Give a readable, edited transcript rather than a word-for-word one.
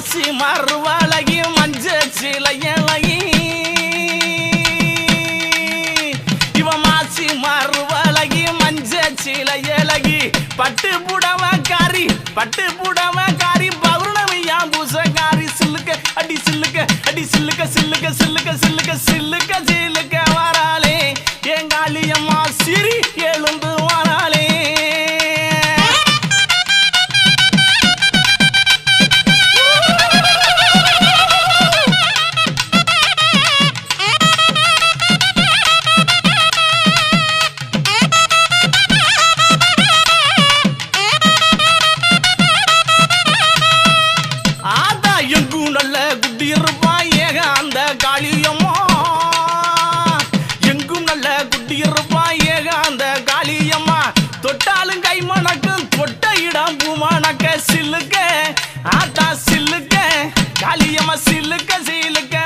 மாசி மறுவழகி மஞ்ச சிலையழகி இவ மாசி மறுவழகி மஞ்ச சிலையழகி பட்டு புடவக்காரி பௌர்ணமியா பூசக்காரி சில்லுக்க அடி சில்லுக்க அடி சில்லுக்க சில்லுக்க சில்லுக்க சில்லுக்க சில்லுக்க சில்லுக்க வராளே எங்காளியம்மா சிரி எழுந்து வராளே எங்கும் நல்ல குட்டி இருப்பா ஏக அந்த காளியம்மா எங்கும் நல்ல குட்டி இருப்பா ஏக அந்த காளியம்மா தொட்டாலும் கை மணக்கும் தொட்ட இடம் பூமணக்க சில்லுக்க ஆத்தா சில்லுக்க காளியம்மா சில்லுக்க சில்லுக்க